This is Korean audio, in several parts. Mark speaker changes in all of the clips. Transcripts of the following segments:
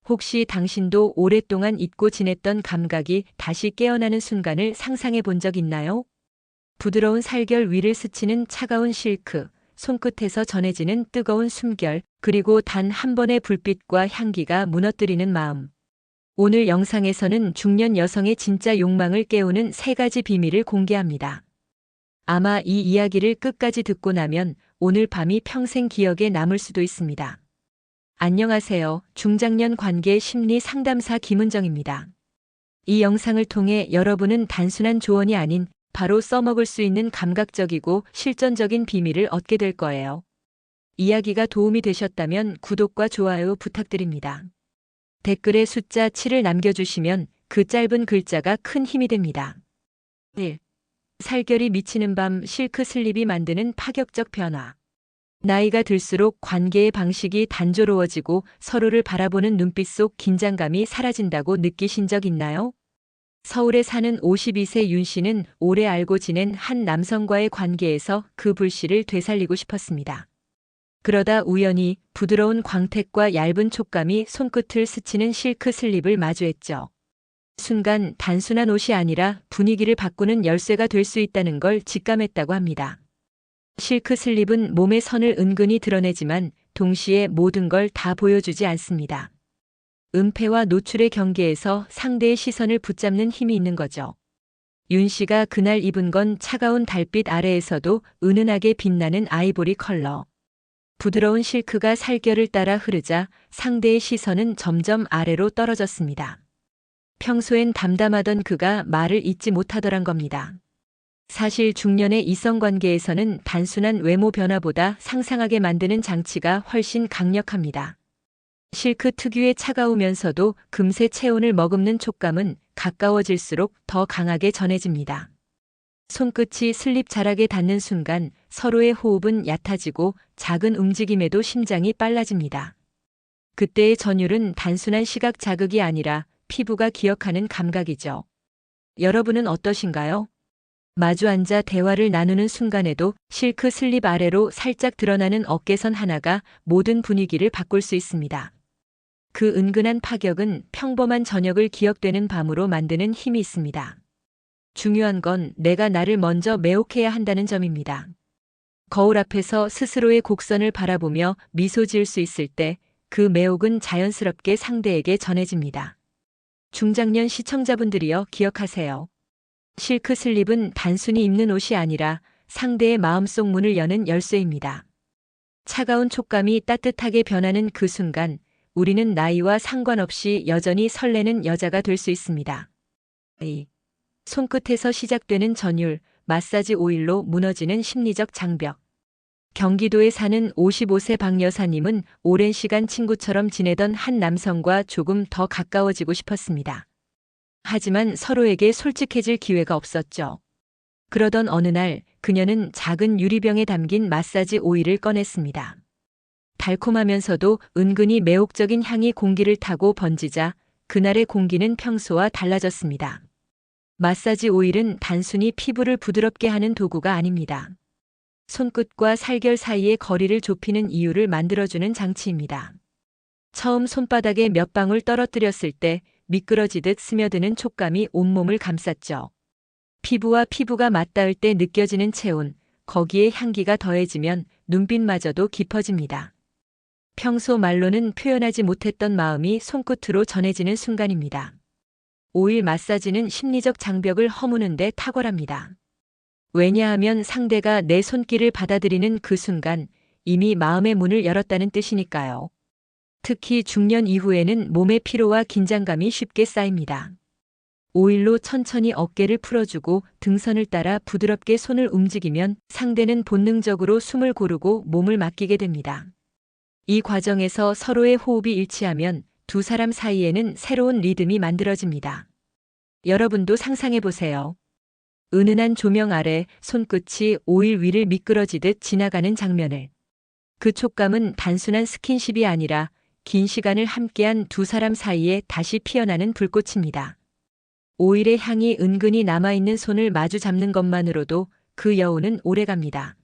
Speaker 1: 혹시 당신도 오랫동안 잊고 지냈던 감각이 다시 깨어나는 순간을 상상해 본 적 있나요? 부드러운 살결 위를 스치는 차가운 실크, 손끝에서 전해지는 뜨거운 숨결, 그리고 단 한 번의 불빛과 향기가 무너뜨리는 마음. 오늘 영상에서는 중년 여성의 진짜 욕망을 깨우는 3가지 비밀을 공개합니다. 아마 이 이야기를 끝까지 듣고 나면 오늘 밤이 평생 기억에 남을 수도 있습니다. 안녕하세요. 중장년 관계 심리 상담사 김은정입니다. 이 영상을 통해 여러분은 단순한 조언이 아닌 바로 써먹을 수 있는 감각적이고 실전적인 비밀을 얻게 될 거예요. 이야기가 도움이 되셨다면 구독과 좋아요 부탁드립니다. 댓글에 숫자 7을 남겨주시면 그 짧은 글자가 큰 힘이 됩니다. 1. 살결이 미치는 밤 실크 슬립이 만드는 파격적 변화. 나이가 들수록 관계의 방식이 단조로워지고 서로를 바라보는 눈빛 속 긴장감이 사라진다고 느끼신 적 있나요? 서울에 사는 52세 윤 씨는 오래 알고 지낸 한 남성과의 관계에서 그 불씨를 되살리고 싶었습니다. 그러다 우연히 부드러운 광택과 얇은 촉감이 손끝을 스치는 실크 슬립을 마주했죠. 순간 단순한 옷이 아니라 분위기를 바꾸는 열쇠가 될 수 있다는 걸 직감했다고 합니다. 실크 슬립은 몸의 선을 은근히 드러내지만 동시에 모든 걸 다 보여주지 않습니다. 은폐와 노출의 경계에서 상대의 시선을 붙잡는 힘이 있는 거죠. 윤 씨가 그날 입은 건 차가운 달빛 아래에서도 은은하게 빛나는 아이보리 컬러. 부드러운 실크가 살결을 따라 흐르자 상대의 시선은 점점 아래로 떨어졌습니다. 평소엔 담담하던 그가 말을 잇지 못하더란 겁니다. 사실 중년의 이성관계에서는 단순한 외모 변화보다 상상하게 만드는 장치가 훨씬 강력합니다. 실크 특유의 차가우면서도 금세 체온을 머금는 촉감은 가까워질수록 더 강하게 전해집니다. 손끝이 슬립 자락에 닿는 순간 서로의 호흡은 얕아지고 작은 움직임에도 심장이 빨라집니다. 그때의 전율은 단순한 시각 자극이 아니라 피부가 기억하는 감각이죠. 여러분은 어떠신가요? 마주 앉아 대화를 나누는 순간에도 실크 슬립 아래로 살짝 드러나는 어깨선 하나가 모든 분위기를 바꿀 수 있습니다. 그 은근한 파격은 평범한 저녁을 기억되는 밤으로 만드는 힘이 있습니다. 중요한 건 내가 나를 먼저 매혹해야 한다는 점입니다. 거울 앞에서 스스로의 곡선을 바라보며 미소 지을 수 있을 때 그 매혹은 자연스럽게 상대에게 전해집니다. 중장년 시청자분들이여 기억하세요. 실크 슬립은 단순히 입는 옷이 아니라 상대의 마음속 문을 여는 열쇠입니다. 차가운 촉감이 따뜻하게 변하는 그 순간 우리는 나이와 상관없이 여전히 설레는 여자가 될 수 있습니다. 손끝에서 시작되는 전율, 마사지 오일로 무너지는 심리적 장벽. 경기도에 사는 55세 박 여사님은 오랜 시간 친구처럼 지내던 한 남성과 조금 더 가까워지고 싶었습니다. 하지만 서로에게 솔직해질 기회가 없었죠. 그러던 어느 날 그녀는 작은 유리병에 담긴 마사지 오일을 꺼냈습니다. 달콤하면서도 은근히 매혹적인 향이 공기를 타고 번지자 그날의 공기는 평소와 달라졌습니다. 마사지 오일은 단순히 피부를 부드럽게 하는 도구가 아닙니다. 손끝과 살결 사이의 거리를 좁히는 이유를 만들어주는 장치입니다. 처음 손바닥에 몇 방울 떨어뜨렸을 때 미끄러지듯 스며드는 촉감이 온몸을 감쌌죠. 피부와 피부가 맞닿을 때 느껴지는 체온, 거기에 향기가 더해지면 눈빛마저도 깊어집니다. 평소 말로는 표현하지 못했던 마음이 손끝으로 전해지는 순간입니다. 오일 마사지는 심리적 장벽을 허무는 데 탁월합니다. 왜냐하면 상대가 내 손길을 받아들이는 그 순간 이미 마음의 문을 열었다는 뜻이니까요. 특히 중년 이후에는 몸의 피로와 긴장감이 쉽게 쌓입니다. 오일로 천천히 어깨를 풀어주고 등선을 따라 부드럽게 손을 움직이면 상대는 본능적으로 숨을 고르고 몸을 맡기게 됩니다. 이 과정에서 서로의 호흡이 일치하면 두 사람 사이에는 새로운 리듬이 만들어집니다. 여러분도 상상해 보세요. 은은한 조명 아래 손끝이 오일 위를 미끄러지듯 지나가는 장면을. 그 촉감은 단순한 스킨십이 아니라 긴 시간을 함께한 두 사람 사이에 다시 피어나는 불꽃입니다. 오일의 향이 은근히 남아있는 손을 마주 잡는 것만으로도 그 여운은 오래갑니다.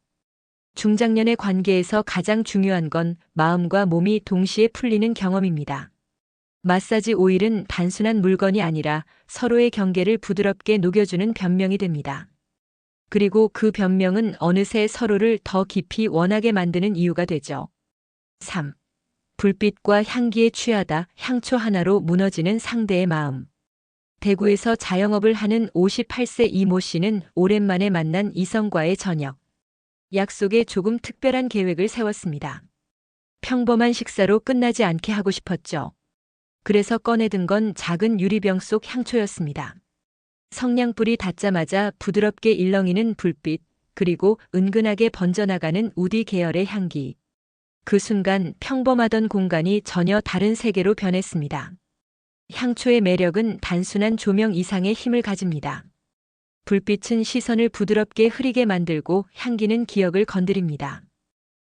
Speaker 1: 중장년의 관계에서 가장 중요한 건 마음과 몸이 동시에 풀리는 경험입니다. 마사지 오일은 단순한 물건이 아니라 서로의 경계를 부드럽게 녹여주는 변명이 됩니다. 그리고 그 변명은 어느새 서로를 더 깊이 원하게 만드는 이유가 되죠. 3. 불빛과 향기에 취하다 향초 하나로 무너지는 상대의 마음. 대구에서 자영업을 하는 58세 이모 씨는 오랜만에 만난 이성과의 저녁. 약속에 조금 특별한 계획을 세웠습니다. 평범한 식사로 끝나지 않게 하고 싶었죠. 그래서 꺼내든 건 작은 유리병 속 향초였습니다. 성냥불이 닿자마자 부드럽게 일렁이는 불빛, 그리고 은근하게 번져나가는 우디 계열의 향기. 그 순간 평범하던 공간이 전혀 다른 세계로 변했습니다. 향초의 매력은 단순한 조명 이상의 힘을 가집니다. 불빛은 시선을 부드럽게 흐리게 만들고 향기는 기억을 건드립니다.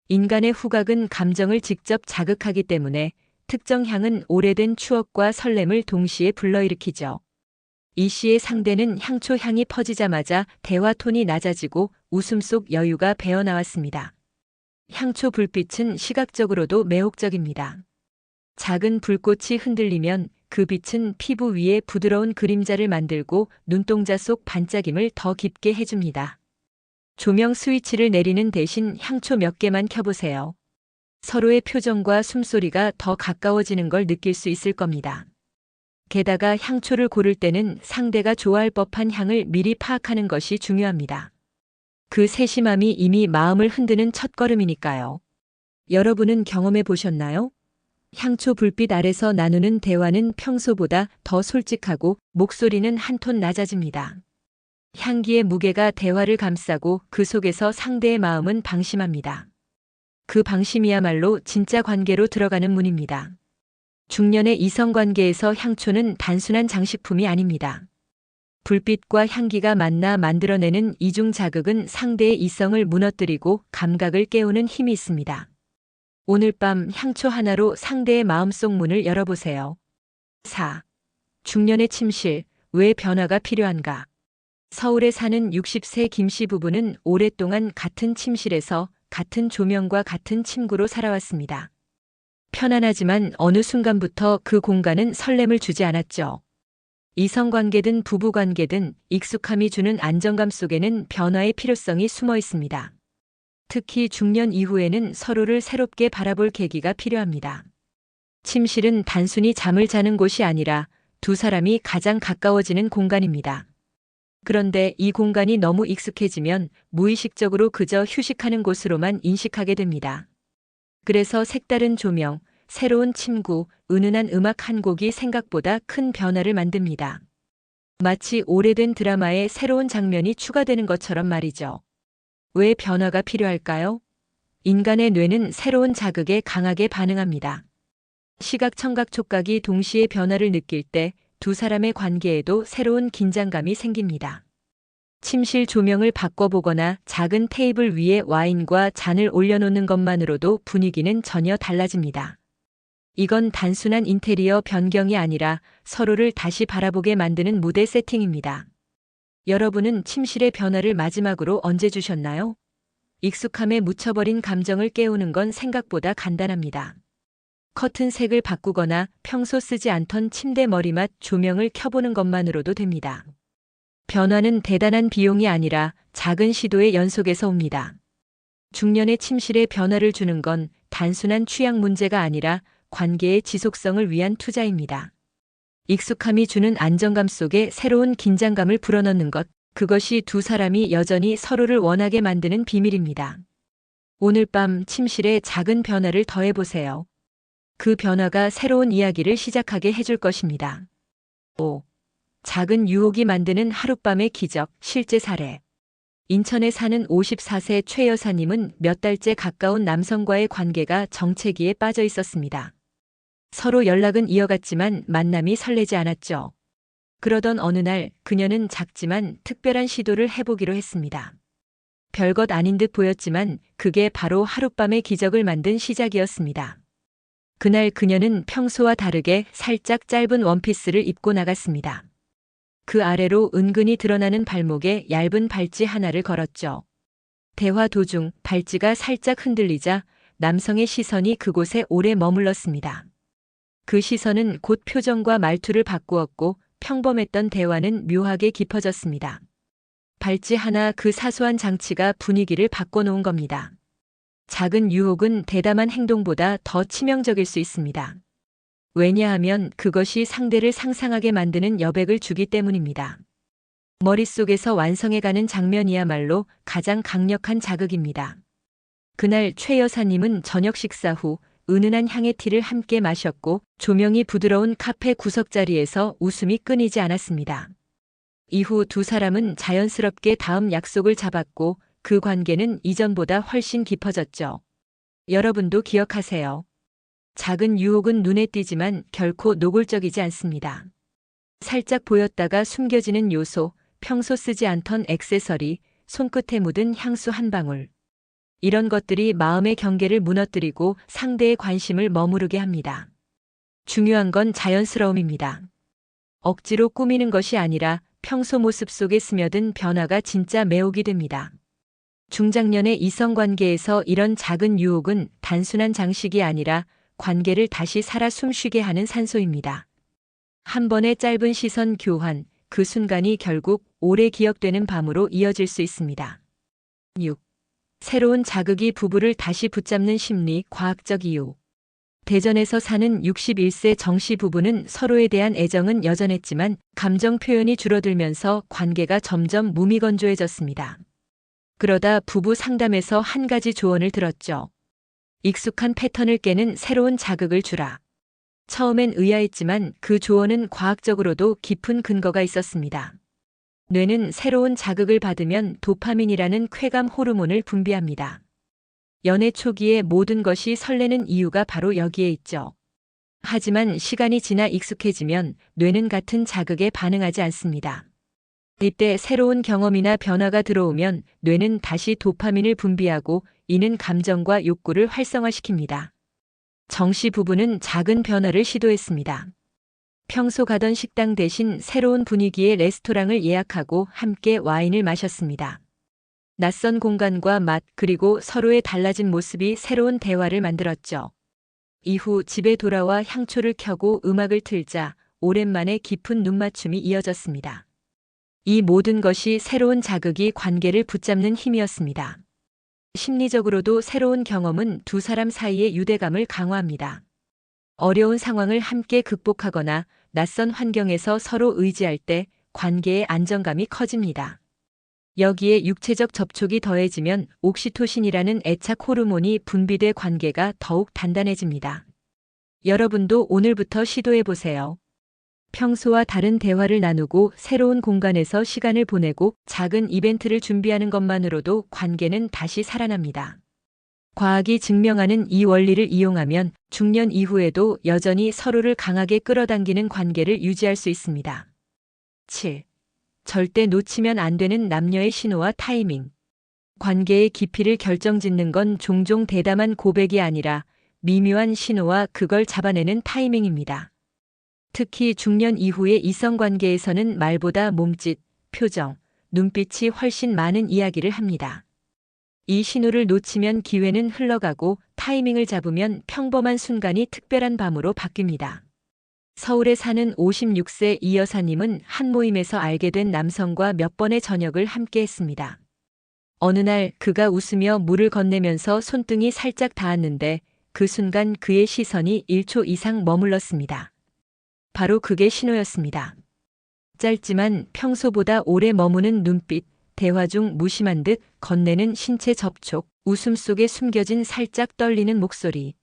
Speaker 1: 인간의 후각은 감정을 직접 자극하기 때문에 특정 향은 오래된 추억과 설렘을 동시에 불러일으키죠. 이 씨의 상대는 향초 향이 퍼지자마자 대화 톤이 낮아지고 웃음 속 여유가 배어나왔습니다. 향초 불빛은 시각적으로도 매혹적입니다. 작은 불꽃이 흔들리면 그 빛은 피부 위에 부드러운 그림자를 만들고 눈동자 속 반짝임을 더 깊게 해줍니다. 조명 스위치를 내리는 대신 향초 몇 개만 켜보세요. 서로의 표정과 숨소리가 더 가까워지는 걸 느낄 수 있을 겁니다. 게다가 향초를 고를 때는 상대가 좋아할 법한 향을 미리 파악하는 것이 중요합니다. 그 세심함이 이미 마음을 흔드는 첫걸음이니까요. 여러분은 경험해 보셨나요? 향초 불빛 아래서 나누는 대화는 평소보다 더 솔직하고 목소리는 한 톤 낮아집니다. 향기의 무게가 대화를 감싸고 그 속에서 상대의 마음은 방심합니다. 그 방심이야말로 진짜 관계로 들어가는 문입니다. 중년의 이성관계에서 향초는 단순한 장식품이 아닙니다. 불빛과 향기가 만나 만들어내는 이중 자극은 상대의 이성을 무너뜨리고 감각을 깨우는 힘이 있습니다. 오늘 밤 향초 하나로 상대의 마음속 문을 열어보세요. 4. 중년의 침실, 왜 변화가 필요한가? 서울에 사는 60세 김씨 부부는 오랫동안 같은 침실에서 같은 조명과 같은 침구로 살아왔습니다. 편안하지만 어느 순간부터 그 공간은 설렘을 주지 않았죠. 이성관계든 부부관계든 익숙함이 주는 안정감 속에는 변화의 필요성이 숨어 있습니다. 특히 중년 이후에는 서로를 새롭게 바라볼 계기가 필요합니다. 침실은 단순히 잠을 자는 곳이 아니라 두 사람이 가장 가까워지는 공간입니다. 그런데 이 공간이 너무 익숙해지면 무의식적으로 그저 휴식하는 곳으로만 인식하게 됩니다. 그래서 색다른 조명, 새로운 침구, 은은한 음악 한 곡이 생각보다 큰 변화를 만듭니다. 마치 오래된 드라마에 새로운 장면이 추가되는 것처럼 말이죠. 왜 변화가 필요할까요? 인간의 뇌는 새로운 자극에 강하게 반응합니다. 시각, 청각, 촉각이 동시에 변화를 느낄 때 두 사람의 관계에도 새로운 긴장감이 생깁니다. 침실 조명을 바꿔보거나 작은 테이블 위에 와인과 잔을 올려놓는 것만으로도 분위기는 전혀 달라집니다. 이건 단순한 인테리어 변경이 아니라 서로를 다시 바라보게 만드는 무대 세팅입니다. 여러분은 침실의 변화를 마지막으로 언제 주셨나요? 익숙함에 묻혀버린 감정을 깨우는 건 생각보다 간단합니다. 커튼 색을 바꾸거나 평소 쓰지 않던 침대 머리맡 조명을 켜보는 것만으로도 됩니다. 변화는 대단한 비용이 아니라 작은 시도의 연속에서 옵니다. 중년의 침실에 변화를 주는 건 단순한 취향 문제가 아니라 관계의 지속성을 위한 투자입니다. 익숙함이 주는 안정감 속에 새로운 긴장감을 불어넣는 것, 그것이 두 사람이 여전히 서로를 원하게 만드는 비밀입니다. 오늘 밤 침실에 작은 변화를 더해보세요. 그 변화가 새로운 이야기를 시작하게 해줄 것입니다. 5. 작은 유혹이 만드는 하룻밤의 기적, 실제 사례. 인천에 사는 54세 최 여사님은 몇 달째 가까운 남성과의 관계가 정체기에 빠져 있었습니다. 서로 연락은 이어갔지만 만남이 설레지 않았죠. 그러던 어느 날 그녀는 작지만 특별한 시도를 해보기로 했습니다. 별것 아닌 듯 보였지만 그게 바로 하룻밤의 기적을 만든 시작이었습니다. 그날 그녀는 평소와 다르게 살짝 짧은 원피스를 입고 나갔습니다. 그 아래로 은근히 드러나는 발목에 얇은 발찌 하나를 걸었죠. 대화 도중 발찌가 살짝 흔들리자 남성의 시선이 그곳에 오래 머물렀습니다. 그 시선은 곧 표정과 말투를 바꾸었고 평범했던 대화는 묘하게 깊어졌습니다. 발찌 하나 그 사소한 장치가 분위기를 바꿔놓은 겁니다. 작은 유혹은 대담한 행동보다 더 치명적일 수 있습니다. 왜냐하면 그것이 상대를 상상하게 만드는 여백을 주기 때문입니다. 머릿속에서 완성해가는 장면이야말로 가장 강력한 자극입니다. 그날 최 여사님은 저녁 식사 후 은은한 향의 티를 함께 마셨고 조명이 부드러운 카페 구석자리에서 웃음이 끊이지 않았습니다. 이후 두 사람은 자연스럽게 다음 약속을 잡았고 그 관계는 이전보다 훨씬 깊어졌죠. 여러분도 기억하세요. 작은 유혹은 눈에 띄지만 결코 노골적이지 않습니다. 살짝 보였다가 숨겨지는 요소, 평소 쓰지 않던 액세서리, 손끝에 묻은 향수 한 방울. 이런 것들이 마음의 경계를 무너뜨리고 상대의 관심을 머무르게 합니다. 중요한 건 자연스러움입니다. 억지로 꾸미는 것이 아니라 평소 모습 속에 스며든 변화가 진짜 매혹이 됩니다. 중장년의 이성관계에서 이런 작은 유혹은 단순한 장식이 아니라 관계를 다시 살아 숨쉬게 하는 산소입니다. 한 번의 짧은 시선 교환, 그 순간이 결국 오래 기억되는 밤으로 이어질 수 있습니다. 6. 새로운 자극이 부부를 다시 붙잡는 심리, 과학적 이유. 대전에서 사는 61세 정씨 부부는 서로에 대한 애정은 여전했지만 감정 표현이 줄어들면서 관계가 점점 무미건조해졌습니다. 그러다 부부 상담에서 한 가지 조언을 들었죠. 익숙한 패턴을 깨는 새로운 자극을 주라. 처음엔 의아했지만 그 조언은 과학적으로도 깊은 근거가 있었습니다. 뇌는 새로운 자극을 받으면 도파민이라는 쾌감 호르몬을 분비합니다. 연애 초기에 모든 것이 설레는 이유가 바로 여기에 있죠. 하지만 시간이 지나 익숙해지면 뇌는 같은 자극에 반응하지 않습니다. 이때 새로운 경험이나 변화가 들어오면 뇌는 다시 도파민을 분비하고 이는 감정과 욕구를 활성화시킵니다. 정씨 부부는 작은 변화를 시도했습니다. 평소 가던 식당 대신 새로운 분위기의 레스토랑을 예약하고 함께 와인을 마셨습니다. 낯선 공간과 맛 그리고 서로의 달라진 모습이 새로운 대화를 만들었죠. 이후 집에 돌아와 향초를 켜고 음악을 틀자 오랜만에 깊은 눈맞춤이 이어졌습니다. 이 모든 것이 새로운 자극이 관계를 붙잡는 힘이었습니다. 심리적으로도 새로운 경험은 두 사람 사이의 유대감을 강화합니다. 어려운 상황을 함께 극복하거나 낯선 환경에서 서로 의지할 때 관계의 안정감이 커집니다. 여기에 육체적 접촉이 더해지면 옥시토신이라는 애착 호르몬이 분비돼 관계가 더욱 단단해집니다. 여러분도 오늘부터 시도해보세요. 평소와 다른 대화를 나누고 새로운 공간에서 시간을 보내고 작은 이벤트를 준비하는 것만으로도 관계는 다시 살아납니다. 과학이 증명하는 이 원리를 이용하면 중년 이후에도 여전히 서로를 강하게 끌어당기는 관계를 유지할 수 있습니다. 7. 절대 놓치면 안 되는 남녀의 신호와 타이밍. 관계의 깊이를 결정짓는 건 종종 대담한 고백이 아니라 미묘한 신호와 그걸 잡아내는 타이밍입니다. 특히 중년 이후의 이성관계에서는 말보다 몸짓, 표정, 눈빛이 훨씬 많은 이야기를 합니다. 이 신호를 놓치면 기회는 흘러가고 타이밍을 잡으면 평범한 순간이 특별한 밤으로 바뀝니다. 서울에 사는 56세 이 여사님은 한 모임에서 알게 된 남성과 몇 번의 저녁을 함께 했습니다. 어느 날 그가 웃으며 물을 건네면서 손등이 살짝 닿았는데 그 순간 그의 시선이 1초 이상 머물렀습니다. 바로 그게 신호였습니다. 짧지만 평소보다 오래 머무는 눈빛, 대화 중 무심한 듯 건네는 신체 접촉, 웃음 속에 숨겨진 살짝 떨리는 목소리.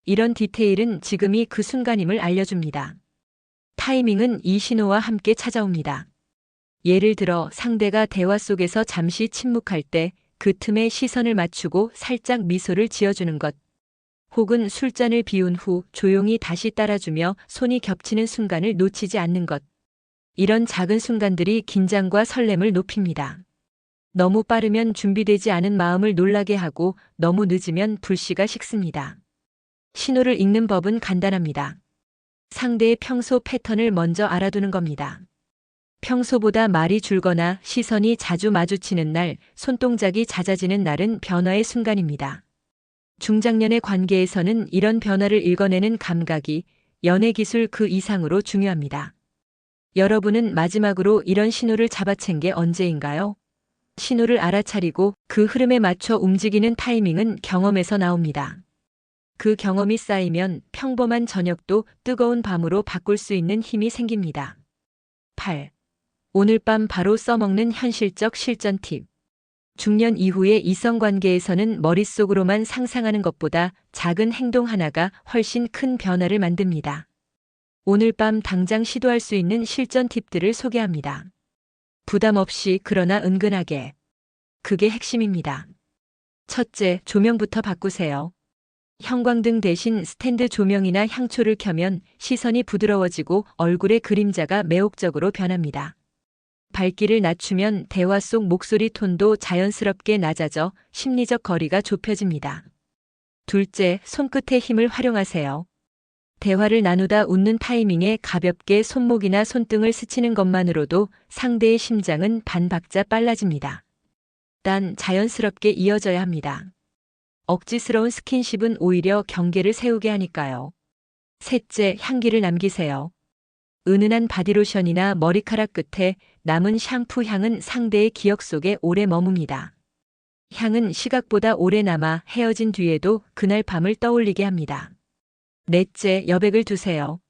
Speaker 1: 이런 디테일은 지금이 그 순간임을 알려줍니다. 타이밍은 이 신호와 함께 찾아옵니다. 예를 들어 상대가 대화 속에서 잠시 침묵할 때 그 틈에 시선을 맞추고 살짝 미소를 지어주는 것. 혹은 술잔을 비운 후 조용히 다시 따라주며 손이 겹치는 순간을 놓치지 않는 것. 이런 작은 순간들이 긴장과 설렘을 높입니다. 너무 빠르면 준비되지 않은 마음을 놀라게 하고 너무 늦으면 불씨가 식습니다. 신호를 읽는 법은 간단합니다. 상대의 평소 패턴을 먼저 알아두는 겁니다. 평소보다 말이 줄거나 시선이 자주 마주치는 날, 손동작이 잦아지는 날은 변화의 순간입니다. 중장년의 관계에서는 이런 변화를 읽어내는 감각이 연애 기술 그 이상으로 중요합니다. 여러분은 마지막으로 이런 신호를 잡아챈 게 언제인가요? 신호를 알아차리고 그 흐름에 맞춰 움직이는 타이밍은 경험에서 나옵니다. 그 경험이 쌓이면 평범한 저녁도 뜨거운 밤으로 바꿀 수 있는 힘이 생깁니다. 8. 오늘 밤 바로 써먹는 현실적 실전 팁. 중년 이후의 이성관계에서는 머릿속으로만 상상하는 것보다 작은 행동 하나가 훨씬 큰 변화를 만듭니다. 오늘 밤 당장 시도할 수 있는 실전 팁들을 소개합니다. 부담 없이 그러나 은근하게. 그게 핵심입니다. 첫째, 조명부터 바꾸세요. 형광등 대신 스탠드 조명이나 향초를 켜면 시선이 부드러워지고 얼굴의 그림자가 매혹적으로 변합니다. 밝기를 낮추면 대화 속 목소리 톤도 자연스럽게 낮아져 심리적 거리가 좁혀집니다. 둘째, 손끝의 힘을 활용하세요. 대화를 나누다 웃는 타이밍에 가볍게 손목이나 손등을 스치는 것만으로도 상대의 심장은 반박자 빨라집니다. 단 자연스럽게 이어져야 합니다. 억지스러운 스킨십은 오히려 경계를 세우게 하니까요. 셋째, 향기를 남기세요. 은은한 바디로션이나 머리카락 끝에 남은 샴푸 향은 상대의 기억 속에 오래 머뭅니다. 향은 시각보다 오래 남아 헤어진 뒤에도 그날 밤을 떠올리게 합니다. 넷째, 여백을 두세요.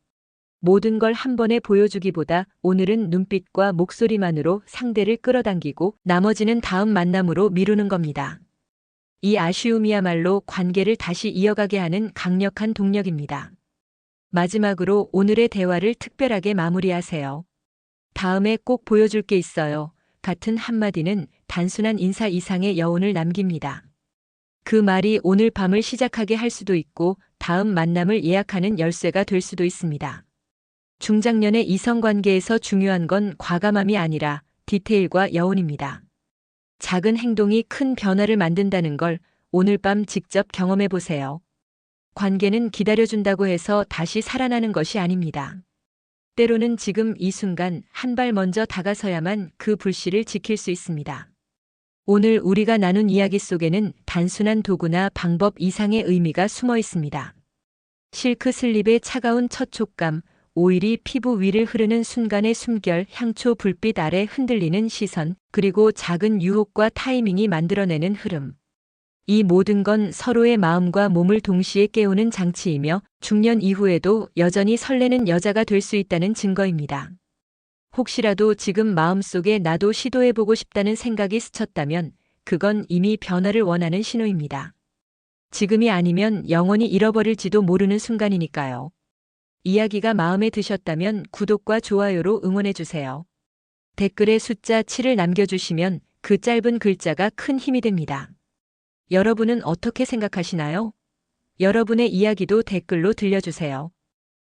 Speaker 1: 모든 걸 한 번에 보여주기보다 오늘은 눈빛과 목소리만으로 상대를 끌어당기고 나머지는 다음 만남으로 미루는 겁니다. 이 아쉬움이야말로 관계를 다시 이어가게 하는 강력한 동력입니다. 마지막으로 오늘의 대화를 특별하게 마무리하세요. 다음에 꼭 보여줄 게 있어요. 같은 한마디는 단순한 인사 이상의 여운을 남깁니다. 그 말이 오늘 밤을 시작하게 할 수도 있고 다음 만남을 예약하는 열쇠가 될 수도 있습니다. 중장년의 이성관계에서 중요한 건 과감함이 아니라 디테일과 여운입니다. 작은 행동이 큰 변화를 만든다는 걸 오늘 밤 직접 경험해 보세요. 관계는 기다려준다고 해서 다시 살아나는 것이 아닙니다. 때로는 지금 이 순간 한 발 먼저 다가서야만 그 불씨를 지킬 수 있습니다. 오늘 우리가 나눈 이야기 속에는 단순한 도구나 방법 이상의 의미가 숨어 있습니다. 실크 슬립의 차가운 첫 촉감, 오일이 피부 위를 흐르는 순간의 숨결, 향초 불빛 아래 흔들리는 시선, 그리고 작은 유혹과 타이밍이 만들어내는 흐름. 이 모든 건 서로의 마음과 몸을 동시에 깨우는 장치이며 중년 이후에도 여전히 설레는 여자가 될 수 있다는 증거입니다. 혹시라도 지금 마음속에 나도 시도해보고 싶다는 생각이 스쳤다면 그건 이미 변화를 원하는 신호입니다. 지금이 아니면 영원히 잃어버릴지도 모르는 순간이니까요. 이야기가 마음에 드셨다면 구독과 좋아요로 응원해주세요. 댓글에 숫자 7을 남겨주시면 그 짧은 글자가 큰 힘이 됩니다. 여러분은 어떻게 생각하시나요? 여러분의 이야기도 댓글로 들려주세요.